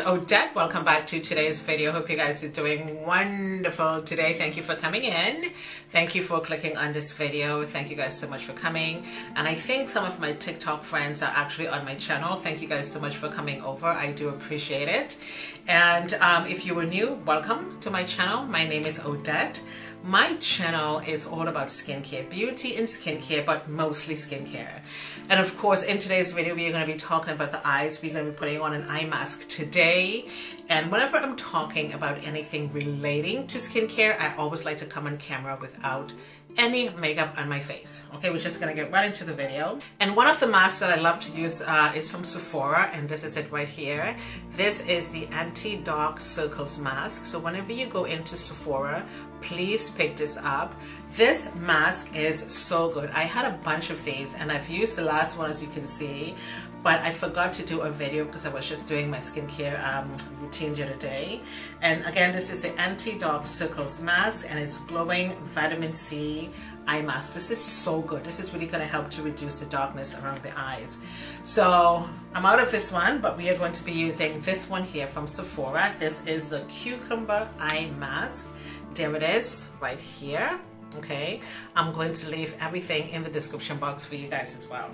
Odette. Welcome back to today's video. Hope you guys are doing wonderful today. Thank you for coming in. Thank you for clicking on this video. Thank you guys so much for coming. And I think some of my TikTok friends are actually on my channel. Thank you guys so much for coming over. I do appreciate it. And if you were new, welcome to my channel. My name is Odette. My channel is all about skincare, beauty and skincare, but mostly skincare. And of course, in today's video, we're going to be talking about the eyes. We're going to be putting on an eye mask today. And whenever I'm talking about anything relating to skincare, I always like to come on camera without any makeup on my face. Okay, we're just gonna get right into the video. And one of the masks that I love to use is from Sephora, and this is it right here. This is the anti-dark circles mask. So whenever you go into Sephora, please pick this up. This mask is so good. I had a bunch of these and I've used the last one, as you can see, but I forgot to do a video because I was just doing my skincare routine the other day. And again, this is the anti-dark circles mask, and it's glowing vitamin C eye mask. This is so good. This is really going to help to reduce the darkness around the eyes. So I'm out of this one, but we are going to be using this one here from Sephora. This is the cucumber eye mask. There it is right here. Okay, I'm going to leave everything in the description box for you guys as well.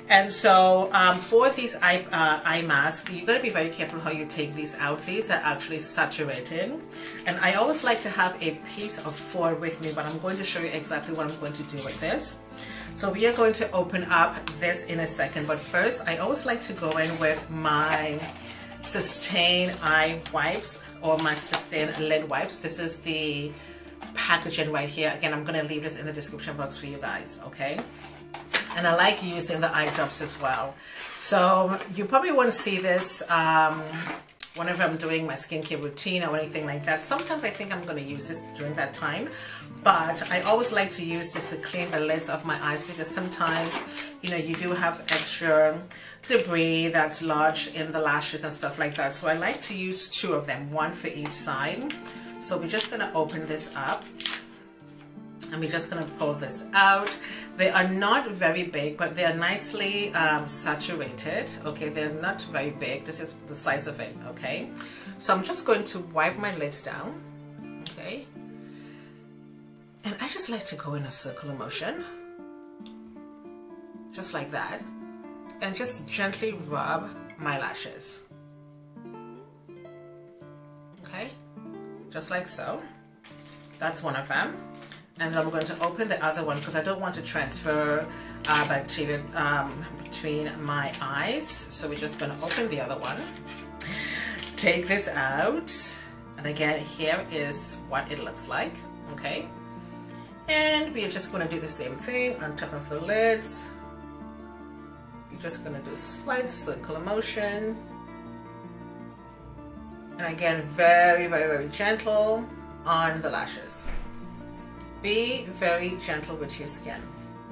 And so for these eye masks, you're going to be very careful how you take these out. These are actually saturated, and I always like to have a piece of foil with me, but I'm going to show you exactly what I'm going to do with this. So we are going to open up this in a second, but first I always like to go in with my Systane eye wipes, or my Systane lid wipes. This is the packaging right here. Again, I'm going to leave this in the description box for you guys, okay? And I like using the eye drops as well. So you probably won't see this whenever I'm doing my skincare routine or anything like that. Sometimes I think I'm going to use this during that time, but I always like to use this to clean the lids of my eyes, because sometimes, you know, you do have extra debris that's lodged in the lashes and stuff like that. So I like to use two of them, one for each side. So we're just going to open this up, and we're just going to pull this out. They are not very big, but they are nicely saturated. Okay, they're not very big. This is the size of it. Okay, so I'm just going to wipe my lids down. Okay, and I just like to go in a circular motion, just like that, and just gently rub my lashes. Okay, just like so. That's one of them. And then I'm going to open the other one because I don't want to transfer bacteria between my eyes. So we're just going to open the other one. Take this out. And again, here is what it looks like. Okay. And we're just going to do the same thing on top of the lids. We're just going to do a slight circular motion. And again, very, very, very gentle on the lashes. Be very gentle with your skin,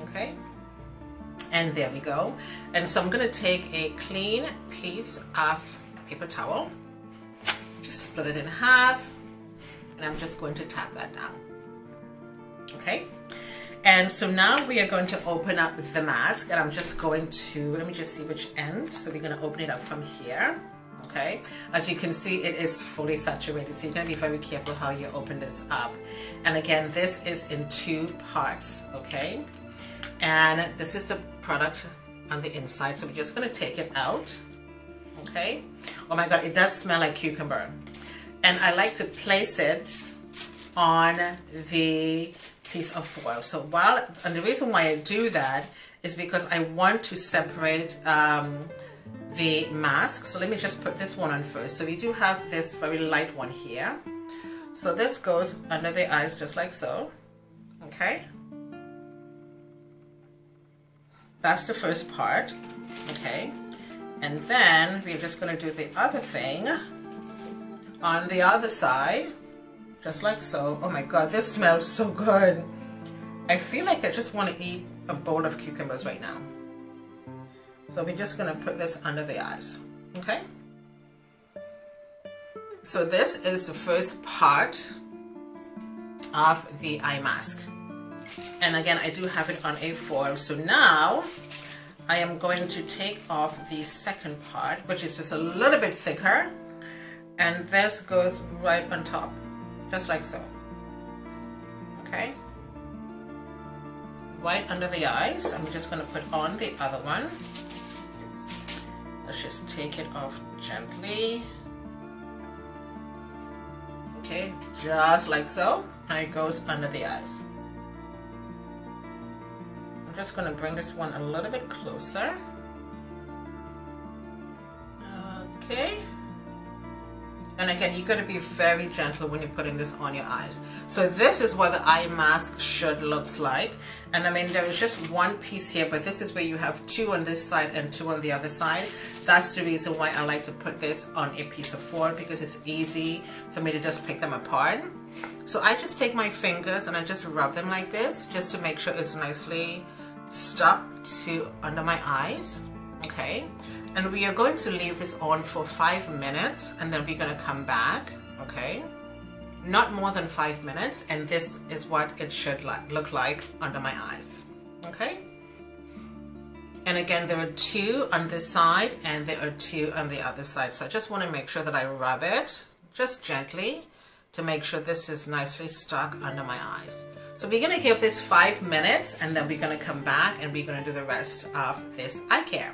okay? And there we go. And so I'm going to take a clean piece of paper towel, just split it in half, and I'm just going to tap that down, okay? And so now we are going to open up the mask, and I'm just going to, let me just see which end. So we're going to open it up from here. Okay, as you can see, it is fully saturated, so you're going to be very careful how you open this up. And again, this is in two parts, okay? And this is the product on the inside, so we're just going to take it out, okay? Oh my god, it does smell like cucumber. And I like to place it on the piece of foil. So and the reason why I do that is because I want to separate the mask. So let me just put this one on first. So we do have this very light one here. So this goes under the eyes just like so. Okay. That's the first part. Okay. And then we're just going to do the other thing on the other side. Just like so. Oh my god, this smells so good. I feel like I just want to eat a bowl of cucumbers right now. So we're just going to put this under the eyes, okay? So this is the first part of the eye mask. And again, I do have it on a foil. So now I am going to take off the second part, which is just a little bit thicker. and this goes right on top, just like so. Okay, right under the eyes. I'm just going to put on the other one. Let's just take it off gently. Okay, just like so, and it goes under the eyes. I'm just going to bring this one a little bit closer. Okay. And again, you got to be very gentle when you're putting this on your eyes. So this is what the eye mask should look like. And I mean, there is just one piece here, but this is where you have two on this side and two on the other side. That's the reason why I like to put this on a piece of foil, because it's easy for me to just pick them apart. So I just take my fingers and I just rub them like this, just to make sure it's nicely stuck to under my eyes. Okay. And we are going to leave this on for 5 minutes, and then we're going to come back, okay? Not more than 5 minutes, and this is what it should look like under my eyes, okay? And again, there are two on this side, and there are two on the other side. So I just want to make sure that I rub it, just gently, to make sure this is nicely stuck under my eyes. So we're going to give this 5 minutes, and then we're going to come back, and we're going to do the rest of this eye care.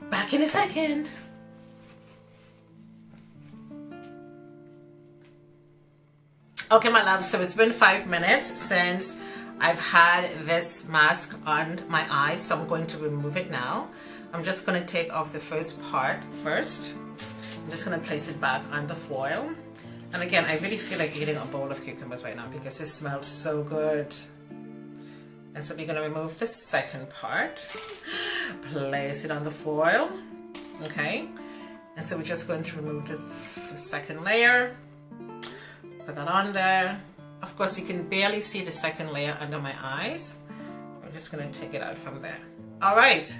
Back in a second. Okay, my love, so it's been 5 minutes since I've had this mask on my eyes, so I'm going to remove it now. I'm just going to take off the first part first. I'm just going to place it back on the foil. And again, I really feel like eating a bowl of cucumbers right now because it smells so good. And so we're going to remove the second part, place it on the foil, okay? And so we're just going to remove the second layer, put that on there. Of course, you can barely see the second layer under my eyes. I'm just going to take it out from there. All right.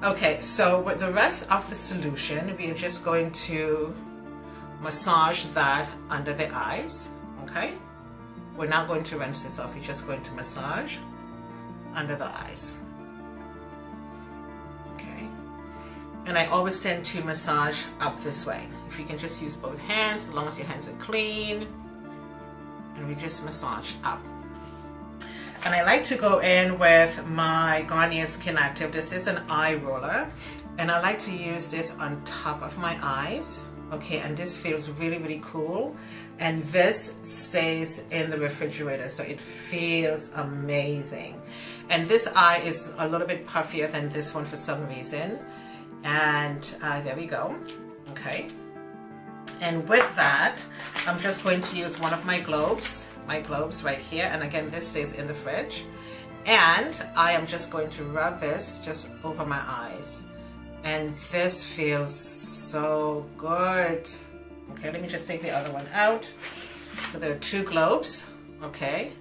Okay, so with the rest of the solution, we are just going to massage that under the eyes, okay? We're not going to rinse this off, we're just going to massage under the eyes. Okay, and I always tend to massage up this way. If you can just use both hands, as long as your hands are clean, and we just massage up. And I like to go in with my Garnier Skin Active. This is an eye roller, and I like to use this on top of my eyes. Okay, and this feels really, really cool. And this stays in the refrigerator, so it feels amazing. And this eye is a little bit puffier than this one for some reason. And there we go. Okay. And with that, I'm just going to use one of my globes right here. And again, this stays in the fridge. And I am just going to rub this just over my eyes. And this feels so good. Okay, let me just take the other one out. So there are two globes, okay?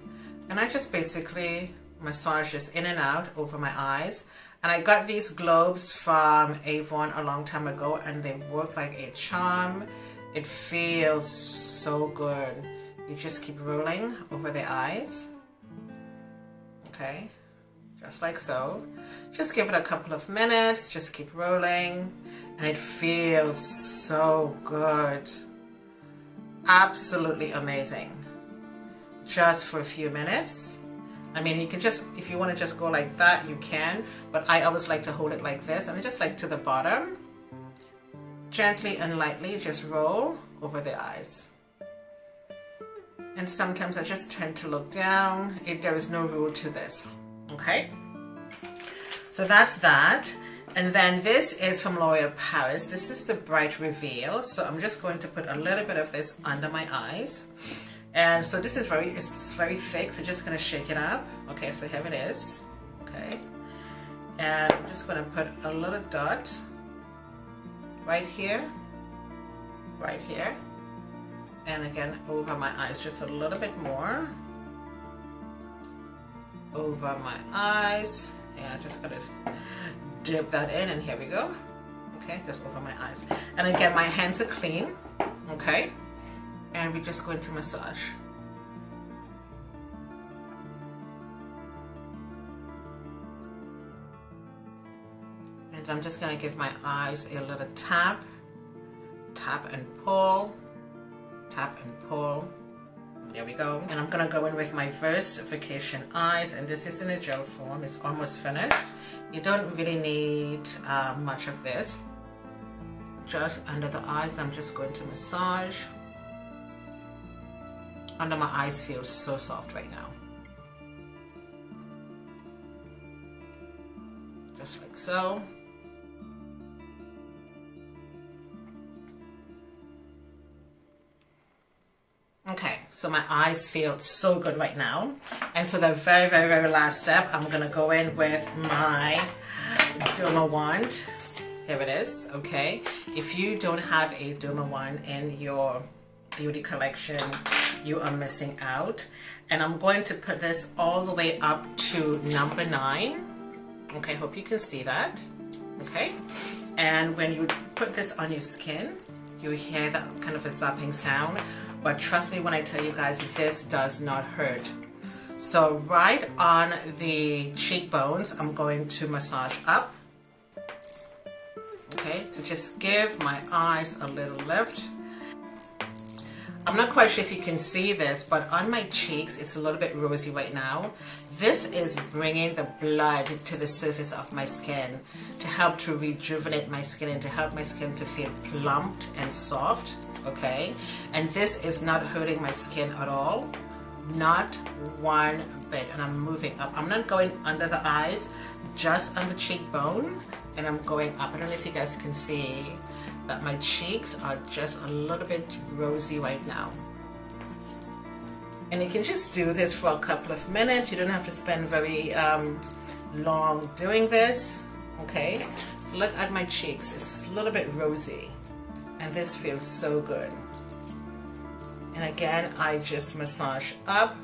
And I just basically massage this in and out over my eyes. And I got these globes from Avon a long time ago, and they work like a charm. It feels so good. You just keep rolling over the eyes. Okay, just like so. Just give it a couple of minutes, just keep rolling. And it feels so good. Absolutely amazing. Just for a few minutes. I mean, you can just, if you want to just go like that, you can. But I always like to hold it like this. And just like to the bottom. Gently and lightly just roll over the eyes. And sometimes I just tend to look down. There is no rule to this. Okay? So that's that. And then this is from L'Oreal Paris. This is the Bright Reveal. So I'm just going to put a little bit of this under my eyes. And so this is it's very thick, so just gonna shake it up. Okay, so here it is. Okay. And I'm just gonna put a little dot right here, and again over my eyes, just a little bit more over my eyes. And I'm just gonna dip that in, and here we go. Okay, just over my eyes. And again, my hands are clean. Okay, and we're just going to massage. And I'm just going to give my eyes a little tap tap and pull, tap and pull. There we go. And I'm gonna go in with my First Vacation Eyes, and this is in a gel form. It's almost finished. You don't really need much of this. Just under the eyes, I'm just going to massage. Under my eyes feels so soft right now. Just like so. Okay, so my eyes feel so good right now. And so the very, very, very last step, I'm gonna go in with my Dermawand. Here it is, okay? If you don't have a Dermawand in your beauty collection, you are missing out. And I'm going to put this all the way up to number 9. Okay, hope you can see that, okay? And when you put this on your skin, you hear that kind of a zapping sound. But trust me when I tell you guys, this does not hurt. So right on the cheekbones, I'm going to massage up. Okay, to just give my eyes a little lift. I'm not quite sure if you can see this, but on my cheeks, it's a little bit rosy right now. This is bringing the blood to the surface of my skin to help to rejuvenate my skin and to help my skin to feel plumped and soft, okay? And this is not hurting my skin at all, not one bit. And I'm moving up. I'm not going under the eyes, just on the cheekbone, and I'm going up. I don't know if you guys can see that my cheeks are just a little bit rosy right now. And you can just do this for a couple of minutes. You don't have to spend very long doing this, okay? Look at my cheeks, it's a little bit rosy, and this feels so good. And again, I just massage up.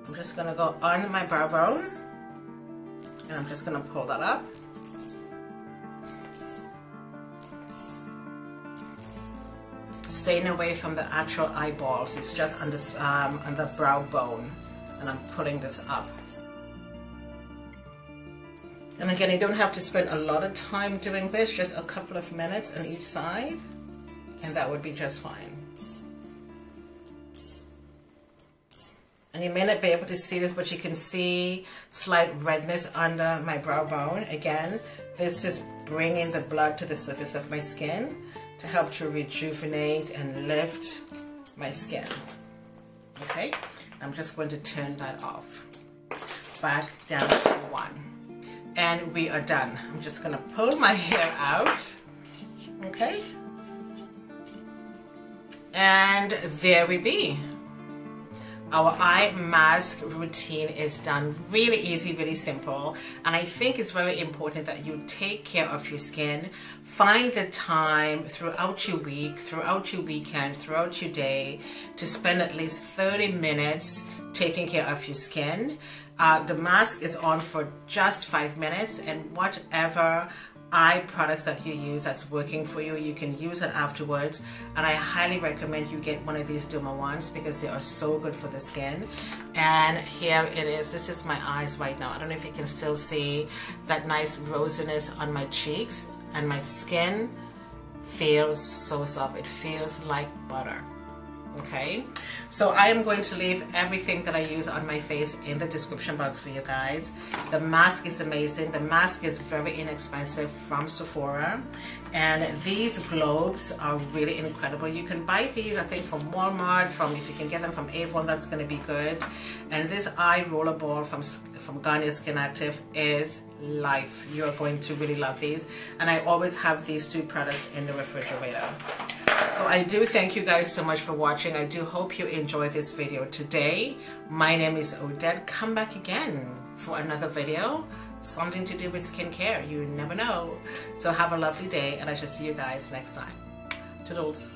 I'm just gonna go on my brow bone, and I'm just gonna pull that up. Staying away from the actual eyeballs, it's just on the brow bone, and I'm pulling this up. And again, you don't have to spend a lot of time doing this, just a couple of minutes on each side, and that would be just fine. And you may not be able to see this, but you can see slight redness under my brow bone. Again, this is bringing the blood to the surface of my skin to help to rejuvenate and lift my skin. Okay, I'm just going to turn that off. Back down to 1. And we are done. I'm just going to pull my hair out. Okay. And there we be. Our eye mask routine is done. Really easy, really simple. And I think it's very important that you take care of your skin. Find the time throughout your week, throughout your weekend, throughout your day to spend at least 30 minutes taking care of your skin. The mask is on for just 5 minutes, and whatever eye products that you use that's working for you, you can use it afterwards. And I highly recommend you get one of these Dermawands because they are so good for the skin. And here it is. This is my eyes right now. I don't know if you can still see that nice rosiness on my cheeks, and my skin feels so soft. It feels like butter. Okay, so I am going to leave everything that I use on my face in the description box for you guys. The mask is amazing. The mask is very inexpensive from Sephora, and these globes are really incredible. You can buy these, I think, from Walmart. If you can get them from Avon, that's going to be good. And this eye roller ball from Garnier Skin Active is life. You're going to really love these, and I always have these 2 products in the refrigerator. So I do thank you guys so much for watching. I do hope you enjoyed this video today. My name is Odette. Come back again for another video, something to do with skincare. You never know. So have a lovely day, and I shall see you guys next time. Toodles.